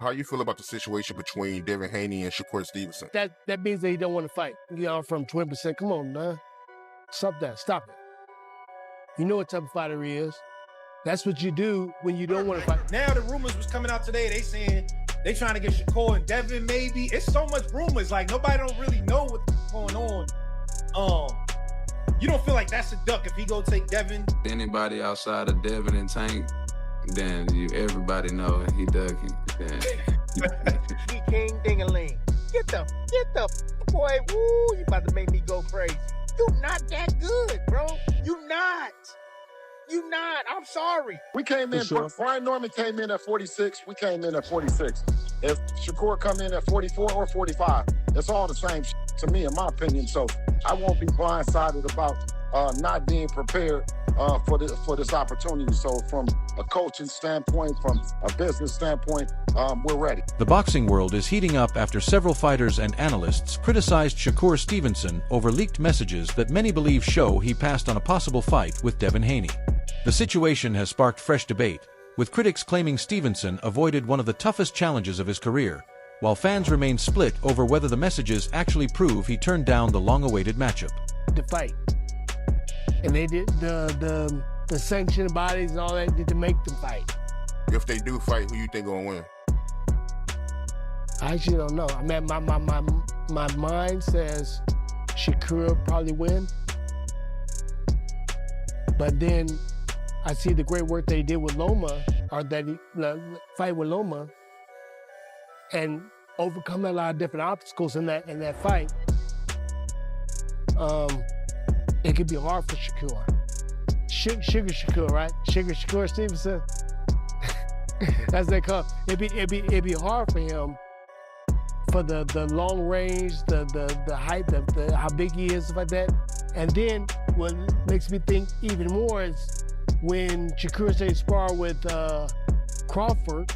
How you feel about the situation between Devin Haney and Shakur Stevenson? That means that he don't want to fight. You know, from 20%. Come on, man. Stop that. Stop it. You know what type of fighter he is. That's what you do when you don't want to fight. Now the rumors was coming out today. They saying they trying to get Shakur and Devin maybe. It's so much rumors. Like nobody don't really know what's going on. You don't feel like that's a duck if he go take Devin? Anybody outside of Devin and Tank, then everybody know he ducking. He king ding-a-ling. Get the boy. Woo! You about to make me go crazy. You not that good, bro. You not. I'm sorry. We came in, sure. Brian Norman came in at 46. We came in at 46. If Shakur come in at 44 or 45, it's all the same to me, in my opinion. So I won't be blindsided about not being prepared for this opportunity. So from a coaching standpoint, from a business standpoint, we're ready. The boxing world is heating up after several fighters and analysts criticized Shakur Stevenson over leaked messages that many believe show he passed on a possible fight with Devin Haney. The situation has sparked fresh debate, with critics claiming Stevenson avoided one of the toughest challenges of his career, while fans remain split over whether the messages actually prove he turned down the long-awaited matchup. The fight. And they did the sanctioned bodies and all that did to make them fight. If they do fight, who you think gonna win? I actually don't know. I mean, my mind says Shakur probably win. But then I see the great work they did with Loma, or that he fight with Loma, and overcome a lot of different obstacles in that fight. It could be hard for Shakur. Sugar Shakur, right? Sugar Shakur Stevenson. As they call it. It'd be hard for him for the long range, the height, how big he is, stuff like that. And then what makes me think even more is when Shakur stayed spar with Crawford,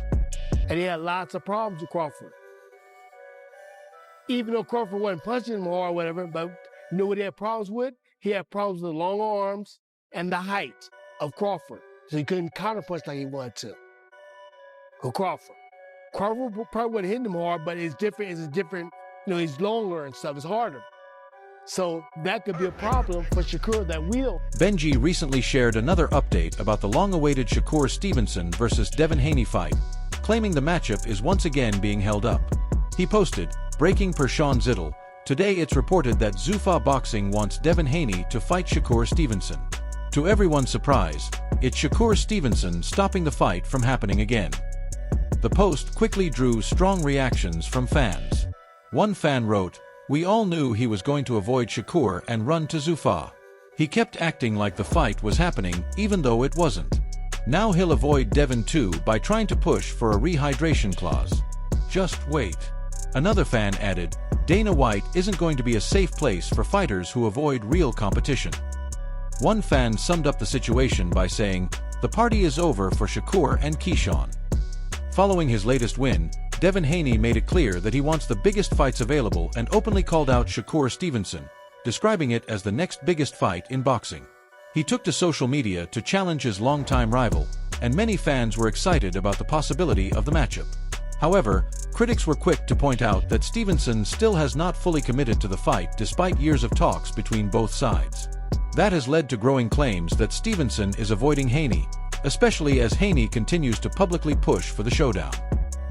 and he had lots of problems with Crawford. Even though Crawford wasn't punching him hard or whatever, but you know what he had problems with? He had problems with the long arms and the height of Crawford. So he couldn't counterpunch like he wanted to. With Crawford. Crawford probably wouldn't hit him hard, but it's different, you know, he's longer and stuff, it's harder. So that could be a problem for Shakur that will. Benji recently shared another update about the long-awaited Shakur Stevenson versus Devin Haney fight, claiming the matchup is once again being held up. He posted, "Breaking per Sean Zittel, today it's reported that Zufa Boxing wants Devin Haney to fight Shakur Stevenson. To everyone's surprise, it's Shakur Stevenson stopping the fight from happening again." The post quickly drew strong reactions from fans. One fan wrote, "We all knew he was going to avoid Shakur and run to Zufa. He kept acting like the fight was happening even though it wasn't. Now he'll avoid Devin too by trying to push for a rehydration clause. Just wait." Another fan added, "Dana White isn't going to be a safe place for fighters who avoid real competition." One fan summed up the situation by saying, "The party is over for Shakur and Keyshawn." Following his latest win, Devin Haney made it clear that he wants the biggest fights available and openly called out Shakur Stevenson, describing it as the next biggest fight in boxing. He took to social media to challenge his longtime rival, and many fans were excited about the possibility of the matchup. However, critics were quick to point out that Stevenson still has not fully committed to the fight despite years of talks between both sides. That has led to growing claims that Stevenson is avoiding Haney, especially as Haney continues to publicly push for the showdown.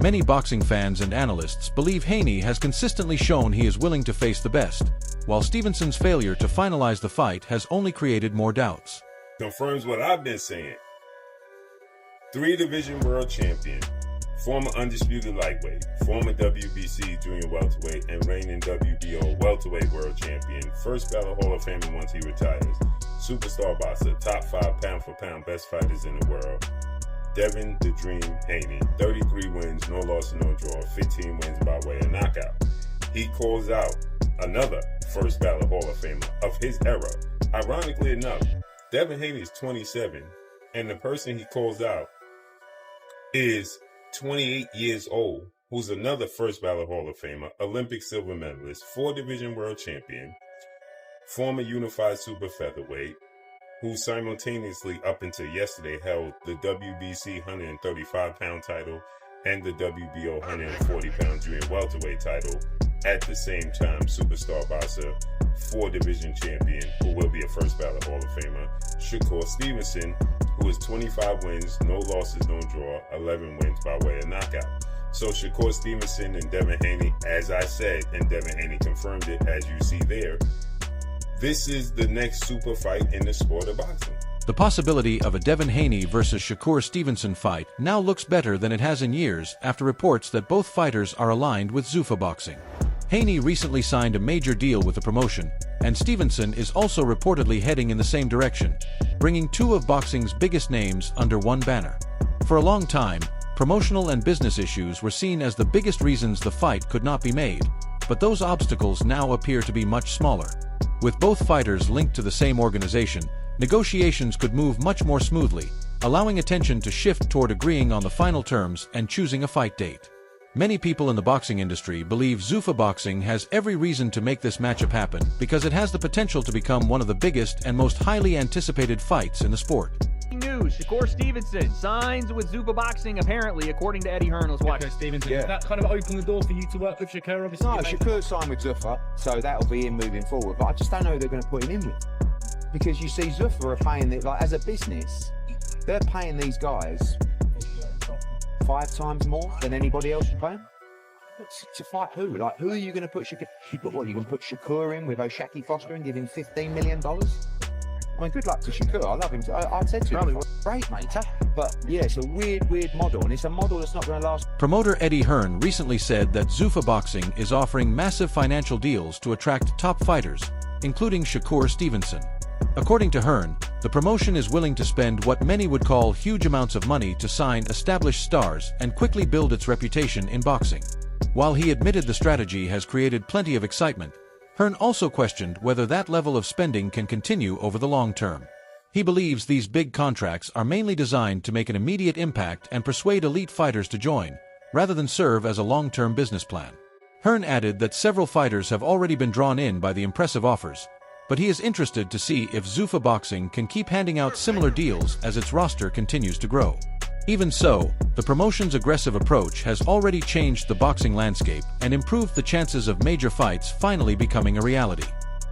Many boxing fans and analysts believe Haney has consistently shown he is willing to face the best, while Stevenson's failure to finalize the fight has only created more doubts. Confirms what I've been saying. 3-division world champion, former undisputed lightweight, former WBC junior welterweight, and reigning WBO welterweight world champion, first ballot Hall of Famer once he retires, superstar boxer, top 5 pound-for-pound best fighters in the world, Devin the Dream Haney, 33 wins, no loss, no draw, 15 wins by way of knockout. He calls out another first ballot Hall of Famer of his era. Ironically enough, Devin Haney is 27, and the person he calls out is 28 years old, who's another first ballot Hall of Famer, Olympic silver medalist, 4-division world champion, former unified super featherweight, who simultaneously up until yesterday held the WBC 135-pound title and the WBO 140-pound junior welterweight title. At the same time, superstar boxer, 4-division champion, who will be a first ballot Hall of Famer, Shakur Stevenson, who is 25 wins, no losses, no draw, 11 wins by way of knockout. So Shakur Stevenson and Devin Haney, as I said, and Devin Haney confirmed it, as you see there, this is the next super fight in the sport of boxing. The possibility of a Devin Haney versus Shakur Stevenson fight now looks better than it has in years after reports that both fighters are aligned with Zufa Boxing. Haney recently signed a major deal with the promotion, and Stevenson is also reportedly heading in the same direction, bringing two of boxing's biggest names under one banner. For a long time, promotional and business issues were seen as the biggest reasons the fight could not be made, but those obstacles now appear to be much smaller. With both fighters linked to the same organization, negotiations could move much more smoothly, allowing attention to shift toward agreeing on the final terms and choosing a fight date. Many people in the boxing industry believe Zufa Boxing has every reason to make this matchup happen because it has the potential to become one of the biggest and most highly anticipated fights in the sport. News: Shakur Stevenson signs with Zufa Boxing, apparently, according to Eddie Hearn. Let's watch. Stevenson, yeah. That kind of opened the door for you to work with Shakur, obviously. No, Shakur signed with Zufa, so that'll be him moving forward. But I just don't know who they're going to put him in with, because you see, Zufa are paying it, like, as a business, they're paying these guys 5 times more than anybody else would pay them. To fight who? Like, who are you going to put Shakur? You going to put Shakur in with O'Shaquie Foster and give him $15 million? I mean, good luck to Shakur. I love him. I said to him, great, mate. But yeah, it's a weird model, and it's a model that's not going to last. Promoter Eddie Hearn recently said that Zufa Boxing is offering massive financial deals to attract top fighters, including Shakur Stevenson. According to Hearn, the promotion is willing to spend what many would call huge amounts of money to sign established stars and quickly build its reputation in boxing. While he admitted the strategy has created plenty of excitement, Hearn also questioned whether that level of spending can continue over the long term. He believes these big contracts are mainly designed to make an immediate impact and persuade elite fighters to join, rather than serve as a long-term business plan. Hearn added that several fighters have already been drawn in by the impressive offers, but he is interested to see if Zufa Boxing can keep handing out similar deals as its roster continues to grow. Even so, the promotion's aggressive approach has already changed the boxing landscape and improved the chances of major fights finally becoming a reality.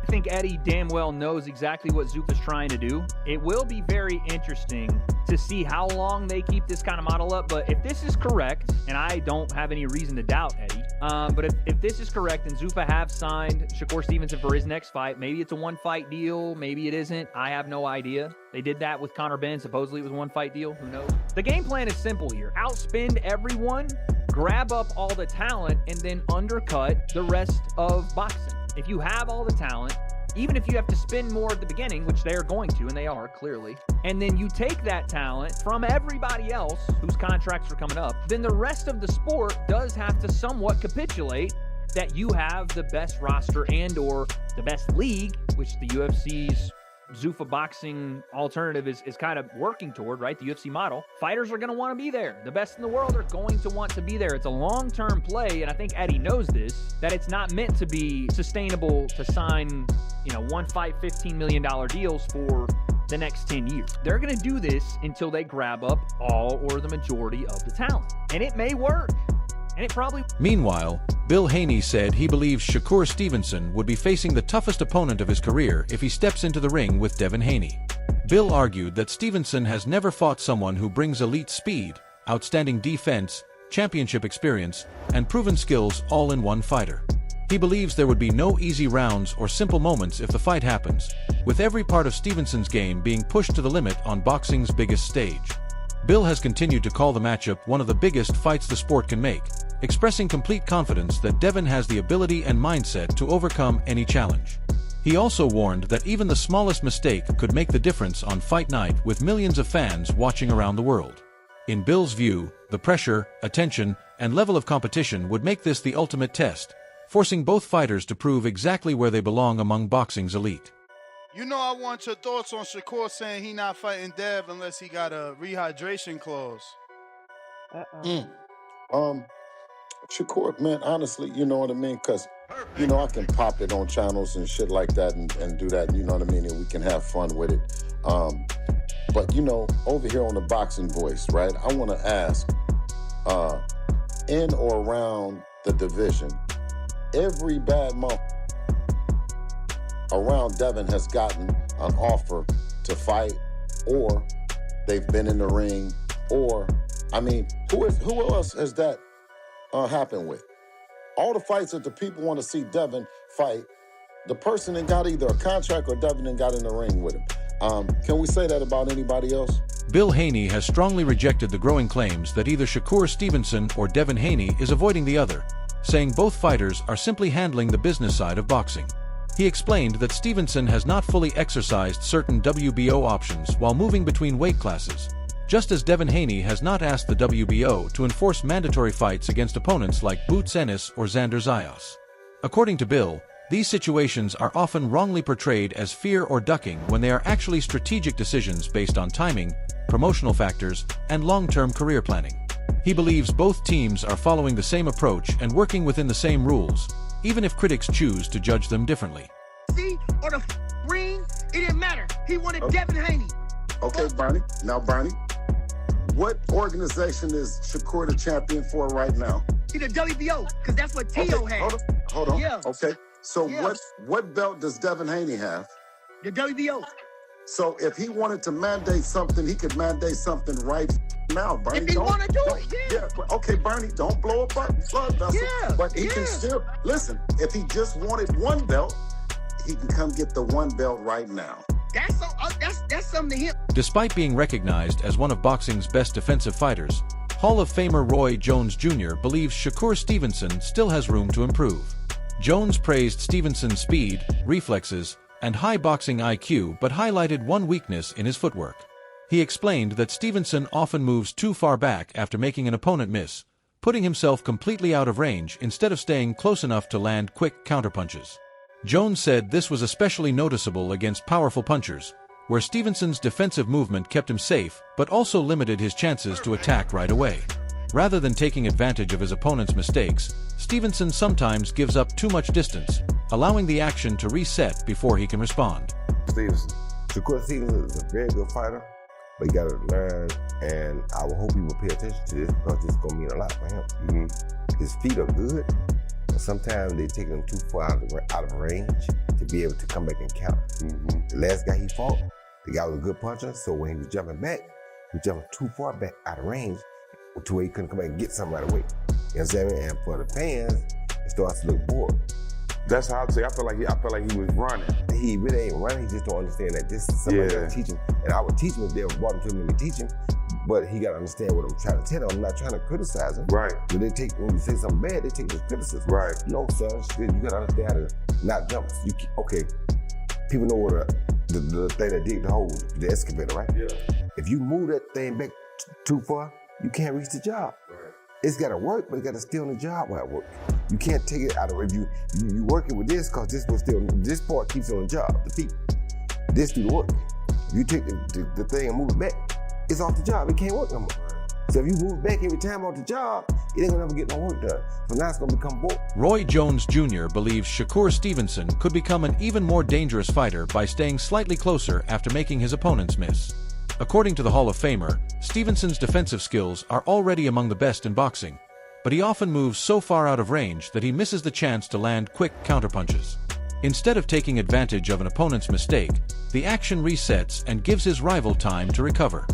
I think Eddie damn well knows exactly what Zufa's trying to do. It will be very interesting to see how long they keep this kind of model up, but if this is correct, and I don't have any reason to doubt Eddie, but if this is correct and Zufa have signed Shakur Stevenson for his next fight, maybe it's a one-fight deal, maybe it isn't, I have no idea. They did that with Conor Benn, supposedly it was a one-fight deal, who knows? The game plan is simple here. Outspend everyone, grab up all the talent, and then undercut the rest of boxing. If you have all the talent, even if you have to spend more at the beginning, which they are going to, and they are, clearly, and then you take that talent from everybody else whose contracts are coming up, then the rest of the sport does have to somewhat capitulate that you have the best roster and or the best league, which the UFC's Zufa Boxing alternative is kind of working toward, right? The UFC model. Fighters are going to want to be there. The best in the world are going to want to be there. It's a long-term play, and I think Eddie knows this, that it's not meant to be sustainable to sign, one fight, $15 million deals for the next 10 years. They're going to do this until they grab up all or the majority of the talent. And it may work. And it probably... Meanwhile, Bill Haney said he believes Shakur Stevenson would be facing the toughest opponent of his career if he steps into the ring with Devin Haney. Bill argued that Stevenson has never fought someone who brings elite speed, outstanding defense, championship experience, and proven skills all in one fighter. He believes there would be no easy rounds or simple moments if the fight happens, with every part of Stevenson's game being pushed to the limit on boxing's biggest stage. Bill has continued to call the matchup one of the biggest fights the sport can make, expressing complete confidence that Devin has the ability and mindset to overcome any challenge. He also warned that even the smallest mistake could make the difference on fight night with millions of fans watching around the world. In Bill's view, the pressure, attention, and level of competition would make this the ultimate test, forcing both fighters to prove exactly where they belong among boxing's elite. I want your thoughts on Shakur saying he not fighting Dev unless he got a rehydration clause. Shakur, man, honestly, you know what I mean? Because, I can pop it on channels and shit like that and do that, you know what I mean? And we can have fun with it. But, over here on the Boxing Voice, right, I want to ask, in or around the division, every bad month around Devin has gotten an offer to fight, or they've been in the ring, or, I mean, who else has that happened with? All the fights that the people want to see Devin fight, the person that got either a contract or Devin that got in the ring with him. Can we say that about anybody else? Bill Haney has strongly rejected the growing claims that either Shakur Stevenson or Devin Haney is avoiding the other, saying both fighters are simply handling the business side of boxing. He explained that Stevenson has not fully exercised certain WBO options while moving between weight classes, just as Devin Haney has not asked the WBO to enforce mandatory fights against opponents like Boots Ennis or Xander Zayas. According to Bill, these situations are often wrongly portrayed as fear or ducking when they are actually strategic decisions based on timing, promotional factors, and long-term career planning. He believes both teams are following the same approach and working within the same rules, even if critics choose to judge them differently. See, on the ring, it didn't matter. He wanted Devin Haney. Okay, Bernie. Now, Bernie, what organization is Shakur the champion for right now? He the WBO, because that's what Tio had. Hold on. Yeah. Okay. So Yeah. what belt does Devin Haney have? The WBO. So if he wanted to mandate something, he could mandate something right now, Bernie. If he want to do it, yeah. Okay, Bernie, don't blow up blood vessel. Yeah, But he can still, listen, if he just wanted one belt, he can come get the one belt right now. That's something to him. Despite being recognized as one of boxing's best defensive fighters, Hall of Famer Roy Jones Jr. believes Shakur Stevenson still has room to improve. Jones praised Stevenson's speed, reflexes, and high boxing IQ but highlighted one weakness in his footwork. He explained that Stevenson often moves too far back after making an opponent miss, putting himself completely out of range instead of staying close enough to land quick counterpunches. Jones said this was especially noticeable against powerful punchers, where Stevenson's defensive movement kept him safe but also limited his chances to attack right away. Rather than taking advantage of his opponent's mistakes, Stevenson sometimes gives up too much distance, allowing the action to reset before he can respond. Shakur Stevenson is a very good fighter, but he got to learn, and I will hope he will pay attention to this because this is going to mean a lot for him. His feet are good, but sometimes they take him too far out of range to be able to come back and counter. The last guy he fought, the guy was a good puncher, so when he was jumping back, he was jumping too far back out of range to where he couldn't come back and get something right away. You know what I'm saying? And for the fans, it starts to look bored. That's how I say. I feel like he was running. He really ain't running. He just don't understand that this is somebody that teach him. And I would teach him if they ever brought him to me to teach him. But he got to understand what I'm trying to tell him. I'm not trying to criticize him. Right. But when you say something bad, they take the criticism. Right. No, son, you got to understand how to not jump. Okay, people know what the thing that dig the hole, the excavator, right? Yeah. If you move that thing back too far, you can't reach the job. Right. It's got to work, but it got to stay on the job while it works. You can't take it out of review. You working with this because this part keeps it on the job, the feet. This do the work. If you take the thing and move it back, it's off the job. It can't work no more. So if you move back every time off the job, it ain't gonna ever get no work done. So now it's gonna become bored. Roy Jones Jr. believes Shakur Stevenson could become an even more dangerous fighter by staying slightly closer after making his opponents miss. According to the Hall of Famer, Stevenson's defensive skills are already among the best in boxing, but he often moves so far out of range that he misses the chance to land quick counterpunches. Instead of taking advantage of an opponent's mistake, the action resets and gives his rival time to recover.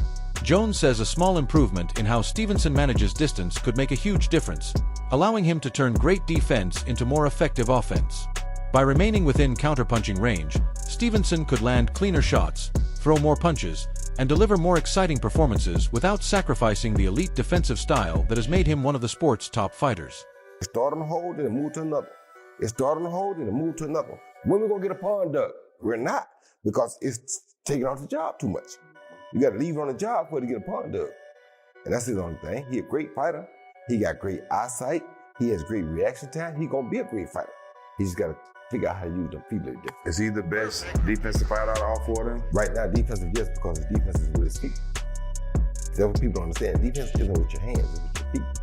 Jones says a small improvement in how Stevenson manages distance could make a huge difference, allowing him to turn great defense into more effective offense. By remaining within counterpunching range, Stevenson could land cleaner shots, throw more punches, and deliver more exciting performances without sacrificing the elite defensive style that has made him one of the sport's top fighters. It started on a hold and it moved to another. It started on a hold and it moved to another. When we gonna get a pond dug? We're not, because it's taking off the job too much. You gotta leave it on the job for it to get a pond dug. And that's his only thing. He a great fighter. He got great eyesight. He has great reaction time. He gonna be a great fighter. He just gotta figure out how to use them feet a little different. Is he the best defensive fighter out of all four of them? Right now, defensive, yes, because his defense is with his feet. That's what people don't understand. Defense isn't with your hands, it's with your feet.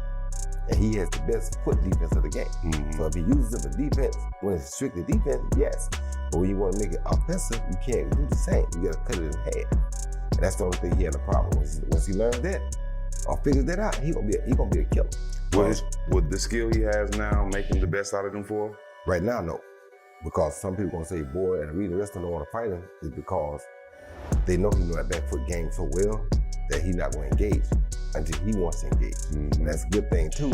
And he has the best foot defense of the game. So if he uses it for defense, when it's strictly defense, yes. But when you want to make it offensive, you can't do the same. You gotta cut it in half. And that's the only thing he had a problem with. Once he learns that, or figures that out, he gonna be a killer. Would the skill he has now make him the best out of them four? Right now, no. Because some people gonna say, boy, and the reason the rest of them don't want to fight him is because they know he know that back foot game so well that he's not going to engage until he wants to engage. And that's a good thing too.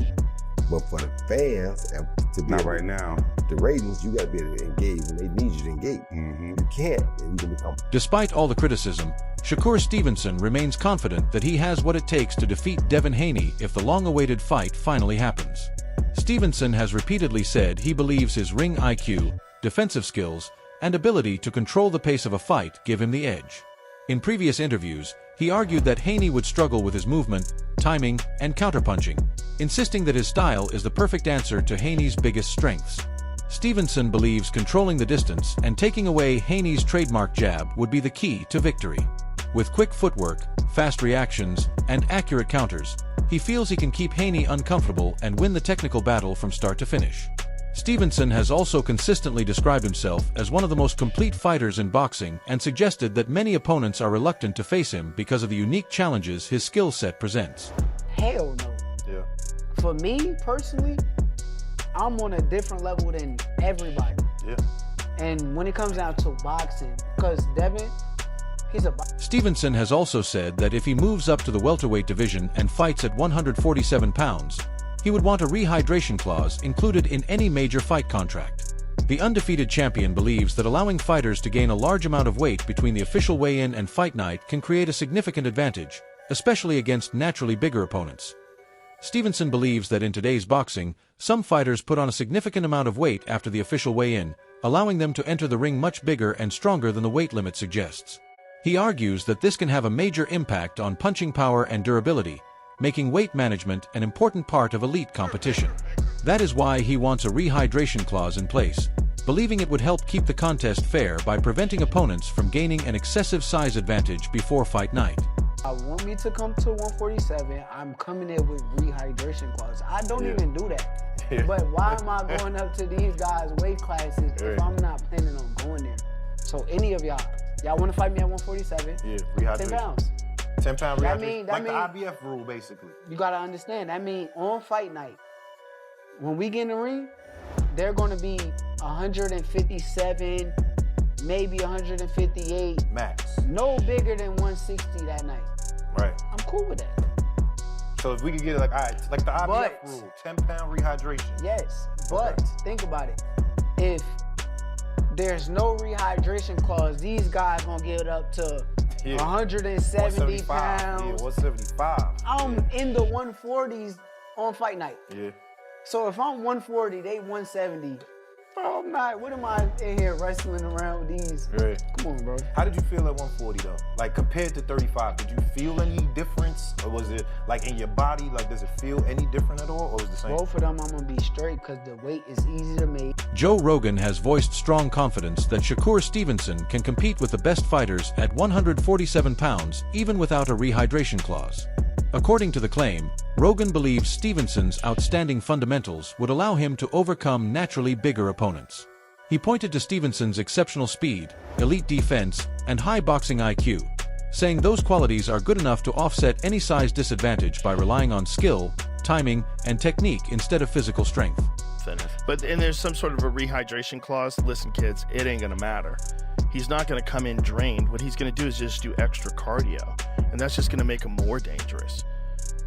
But for the fans and to be not right now, the ratings, you got to be able to engage, and they need you to engage. You can't, and you can become. Despite all the criticism, Shakur Stevenson remains confident that he has what it takes to defeat Devin Haney if the long-awaited fight finally happens. Stevenson has repeatedly said he believes his ring IQ, defensive skills, and ability to control the pace of a fight give him the edge. In previous interviews, he argued that Haney would struggle with his movement, timing, and counterpunching, insisting that his style is the perfect answer to Haney's biggest strengths. Stevenson believes controlling the distance and taking away Haney's trademark jab would be the key to victory. With quick footwork, fast reactions, and accurate counters, he feels he can keep Haney uncomfortable and win the technical battle from start to finish. Stevenson has also consistently described himself as one of the most complete fighters in boxing and suggested that many opponents are reluctant to face him because of the unique challenges his skill set presents. Hell no. Yeah. For me, personally, I'm on a different level than everybody. Yeah. And when it comes down to boxing, because Devin, he's a boxer. Stevenson has also said that if he moves up to the welterweight division and fights at 147 pounds, he would want a rehydration clause included in any major fight contract. The undefeated champion believes that allowing fighters to gain a large amount of weight between the official weigh-in and fight night can create a significant advantage, especially against naturally bigger opponents. Stevenson believes that in today's boxing, some fighters put on a significant amount of weight after the official weigh-in, allowing them to enter the ring much bigger and stronger than the weight limit suggests. He argues that this can have a major impact on punching power and durability, making weight management an important part of elite competition. That is why he wants a rehydration clause in place, believing it would help keep the contest fair by preventing opponents from gaining an excessive size advantage before fight night. I want me to come to 147, I'm coming in with rehydration clause. I don't even do that. But why am I going up to these guys' weight classes if I'm not planning on going there? So any of y'all want to fight me at 147? Yeah, rehydration. 10 pounds. 10 pound That rehydration. mean- Like the IBF rule, basically. You gotta understand, that means on fight night, when we get in the ring, they're gonna be 157, maybe 158. Max. No bigger than 160 that night. Right. I'm cool with that. So if we could get it like, all right, like the IBF But- rule, 10 pound rehydration. Yes, but think about it. If there's no rehydration clause, these guys gonna get up to 170 pounds. Yeah, 175. I'm in the 140s on fight night. Yeah. So if I'm 140, they 170. Bro, I'm not. What am I in here wrestling around with these? Right. Come on, bro. How did you feel at 140 though? Like compared to 35, did you feel any difference? Or was it like in your body, like does it feel any different at all? Or was it the same? Both of them, I'm gonna be straight because the weight is easy to make. Joe Rogan has voiced strong confidence that Shakur Stevenson can compete with the best fighters at 147 pounds even without a rehydration clause. According to the claim, Rogan believes Stevenson's outstanding fundamentals would allow him to overcome naturally bigger opponents. He pointed to Stevenson's exceptional speed, elite defense, and high boxing IQ, saying those qualities are good enough to offset any size disadvantage by relying on skill, timing, and technique instead of physical strength. But and there's some sort of a rehydration clause. Listen, kids, it ain't gonna matter. He's not gonna come in drained. What he's gonna do is just do extra cardio, and that's just gonna make him more dangerous.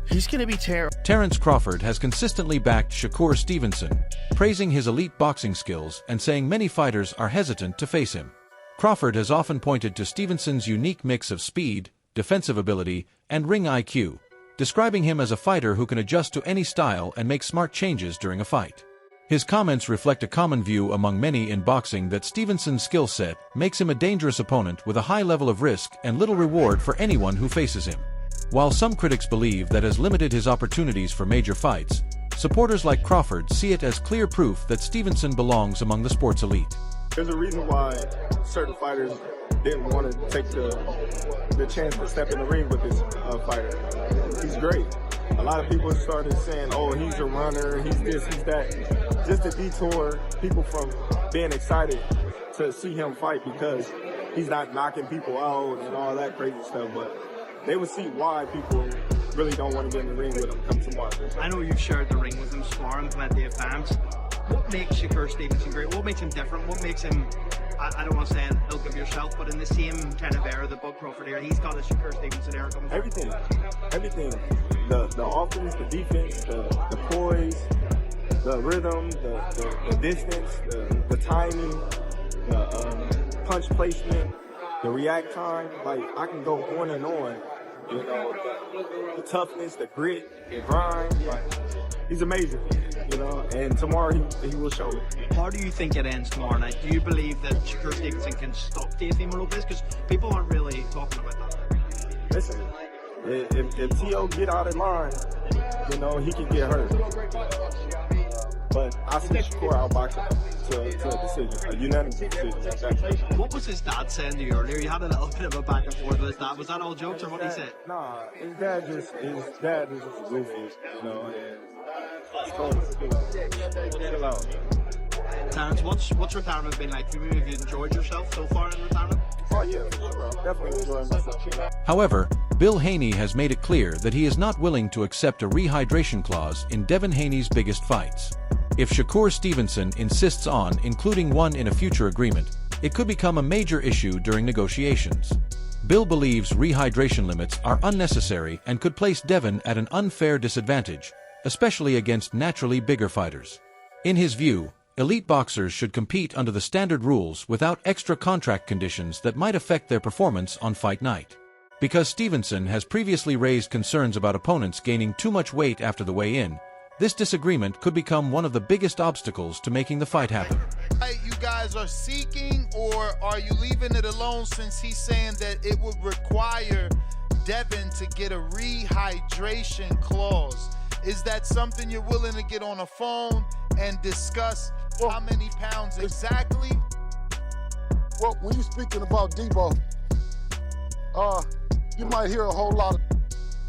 He's gonna be terrible. Terence Crawford has consistently backed Shakur Stevenson, praising his elite boxing skills and saying many fighters are hesitant to face him. Crawford has often pointed to Stevenson's unique mix of speed, defensive ability, and ring IQ, describing him as a fighter who can adjust to any style and make smart changes during a fight. His comments reflect a common view among many in boxing that Stevenson's skill set makes him a dangerous opponent with a high level of risk and little reward for anyone who faces him. While some critics believe that has limited his opportunities for major fights, supporters like Crawford see it as clear proof that Stevenson belongs among the sport's elite. There's a reason why certain fighters didn't want to take the chance to step in the ring with this fighter. He's great. A lot of people started saying, oh, he's a runner, he's this, he's that. Just to detour people from being excited to see him fight because he's not knocking people out and all that crazy stuff. But they would see why people really don't want to get in the ring with him come tomorrow. I know you've shared the ring with him, sparring plenty of times. What makes Shakur Stevenson great? What makes him different? What makes him, I don't want to say ilk of yourself, but in the same kind of era, the Bud Crawford era, he's got a Shakur Stevenson era coming. Everything. The offense, the defense, the poise, the rhythm, the distance, the timing, the punch placement, the react time. Like, I can go on and on. You know, the toughness, the grit, the grind. Like, he's amazing, you know, and tomorrow he will show it. How do you think it ends tomorrow night? Do you believe that Shakur Stevenson can stop Teofimo Lopez? Because people aren't really talking about that. Listen, if T.O. get out of line, you know, he can get hurt. But I see Shakur outboxing to a decision, a unanimous decision. What was his dad saying to you earlier? You had a little bit of a back and forth with his dad. Was that all jokes or what he said? Nah, his dad is just a goofy, you know, and chill out. Terrence, what's retirement been like for you? Have you enjoyed yourself so far in retirement? Oh yeah, bro. Definitely enjoying myself. However, Bill Haney has made it clear that he is not willing to accept a rehydration clause in Devin Haney's biggest fights. If Shakur Stevenson insists on including one in a future agreement, it could become a major issue during negotiations. Bill believes rehydration limits are unnecessary and could place Devin at an unfair disadvantage, especially against naturally bigger fighters. In his view, elite boxers should compete under the standard rules without extra contract conditions that might affect their performance on fight night. Because Stevenson has previously raised concerns about opponents gaining too much weight after the weigh-in, this disagreement could become one of the biggest obstacles to making the fight happen. You guys are seeking, or are you leaving it alone since he's saying that it would require Devin to get a rehydration clause? Is that something you're willing to get on a phone and discuss how many pounds exactly? Well, when you're speaking about Debo, you might hear a whole lot of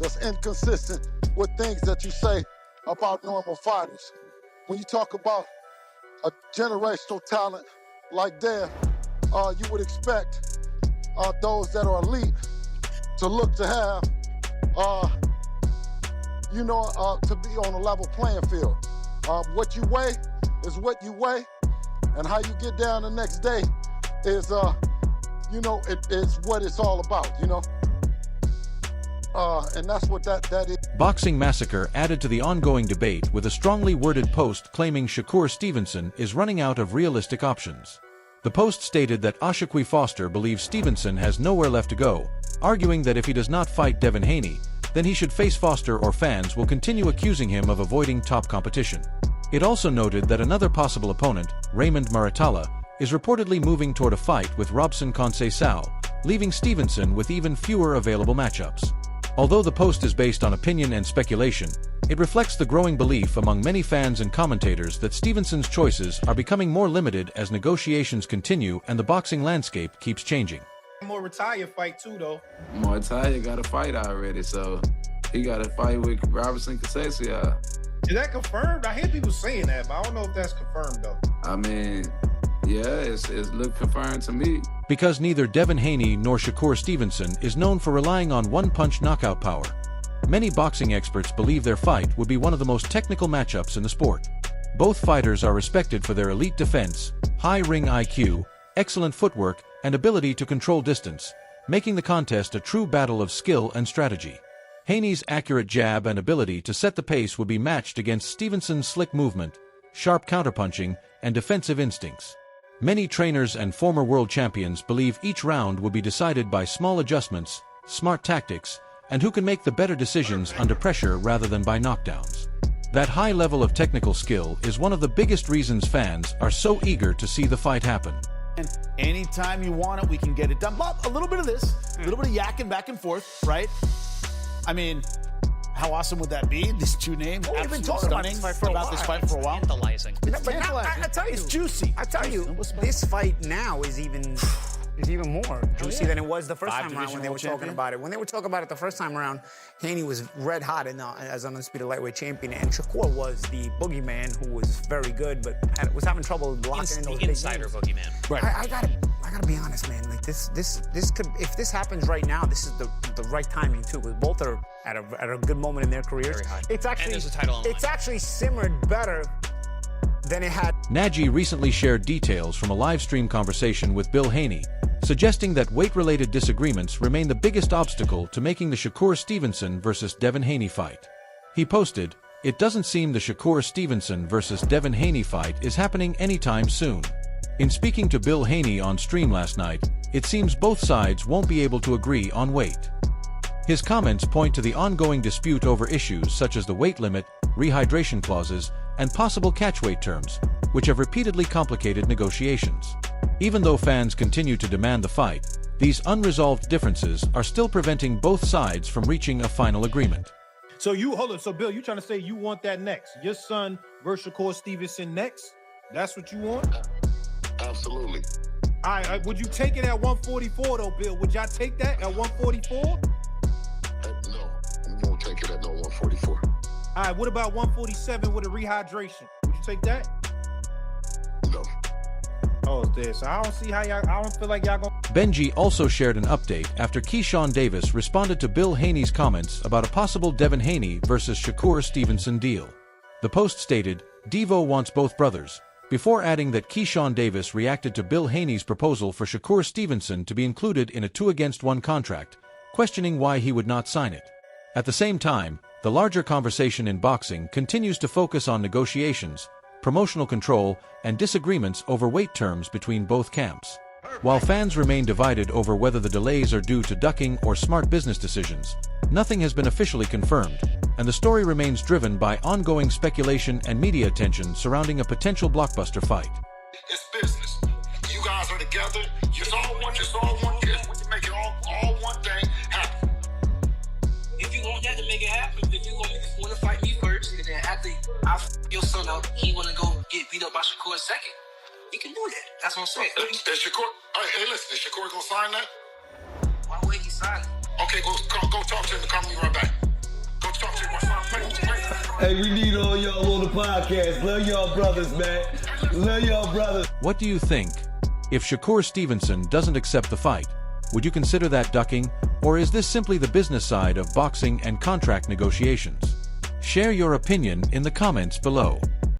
that's inconsistent with things that you say about normal fighters. When you talk about a generational talent like Dev, you would expect those that are elite to look to have, to be on a level playing field. What you weigh is what you weigh, and how you get down the next day is, it is what it's all about, and that's what that is. Boxing Massacre added to the ongoing debate with a strongly worded post claiming Shakur Stevenson is running out of realistic options. The post stated that Ashaqui Foster believes Stevenson has nowhere left to go, arguing that if he does not fight Devin Haney, then he should face Foster or fans will continue accusing him of avoiding top competition. It also noted that another possible opponent, Raymond Maratala, is reportedly moving toward a fight with Robson Conceição, leaving Stevenson with even fewer available matchups. Although the post is based on opinion and speculation, it reflects the growing belief among many fans and commentators that Stevenson's choices are becoming more limited as negotiations continue and the boxing landscape keeps changing. More retire fight too, though. Mortalia got a fight already, so he got a fight with Robson Conceição. Is that confirmed? I hear people saying that, but I don't know if that's confirmed, though. I mean, yeah, it's look confirmed to me. Because neither Devin Haney nor Shakur Stevenson is known for relying on one-punch knockout power, many boxing experts believe their fight would be one of the most technical matchups in the sport. Both fighters are respected for their elite defense, high ring IQ, excellent footwork, and ability to control distance, making the contest a true battle of skill and strategy. Haney's accurate jab and ability to set the pace would be matched against Stevenson's slick movement, sharp counterpunching, and defensive instincts. Many trainers and former world champions believe each round will be decided by small adjustments, smart tactics, and who can make the better decisions under pressure rather than by knockdowns. That high level of technical skill is one of the biggest reasons fans are so eager to see the fight happen. Anytime you want it, we can get it done. But a little bit of this, a little bit of yakking back and forth, right? I mean, how awesome would that be? These two names, well, we've been talking about this fight for a while. Tantalizing. But I tell you, it's juicy. I tell you, this fight now is even more juicy than it was the first time around when they were talking about it. When they were talking about it the first time around, Haney was red hot as an undisputed lightweight champion, and Shakur was the boogeyman who was very good, but was having trouble blocking in those big insider games. boogeyman. Right. I gotta I gotta be honest, man. Like this could, if this happens right now, this is the right timing too, because both are at a good moment in their careers. Very high. It's actually, and there's a title on the it's actually simmered better than it had. Nagy recently shared details from a live stream conversation with Bill Haney, suggesting that weight-related disagreements remain the biggest obstacle to making the Shakur Stevenson versus Devin Haney fight. He posted, "It doesn't seem the Shakur Stevenson versus Devin Haney fight is happening anytime soon." In speaking to Bill Haney on stream last night, it seems both sides won't be able to agree on weight. His comments point to the ongoing dispute over issues such as the weight limit, rehydration clauses, and possible catchweight terms, which have repeatedly complicated negotiations. Even though fans continue to demand the fight, these unresolved differences are still preventing both sides from reaching a final agreement. So hold on. So Bill, you trying to say you want that next? Your son versus Shakur Stevenson next? That's what you want? Absolutely. All right, would you take it at 144 though, Bill? Would y'all take that at 144? No, we won't take it at no 144. All right, what about 147 with a rehydration? Would you take that? No. Oh, it's there. So I don't see how y'all, I don't feel like y'all gonna... Benji also shared an update after Keyshawn Davis responded to Bill Haney's comments about a possible Devin Haney versus Shakur Stevenson deal. The post stated, "Devo wants both brothers," before adding that Keyshawn Davis reacted to Bill Haney's proposal for Shakur Stevenson to be included in a 2-against-1 contract, questioning why he would not sign it. At the same time, the larger conversation in boxing continues to focus on negotiations, promotional control, and disagreements over weight terms between both camps. While fans remain divided over whether the delays are due to ducking or smart business decisions, nothing has been officially confirmed, and the story remains driven by ongoing speculation and media attention surrounding a potential blockbuster fight. It's business. You guys are together. It's all one. We can make it all one thing happen. If you want that to make it happen, if you want to fight me first, and then after I your son up, he want to go get beat up by Shakur second, you can do that. That's what I'm saying. Is Shakur? Hey, listen, is Shakur gonna sign that? Why would he sign it? Okay, go talk to him and call me right back. Go talk to him. Hey, we need all y'all on the podcast. Love y'all brothers, man. Love y'all brothers. What do you think? If Shakur Stevenson doesn't accept the fight, would you consider that ducking, or is this simply the business side of boxing and contract negotiations? Share your opinion in the comments below.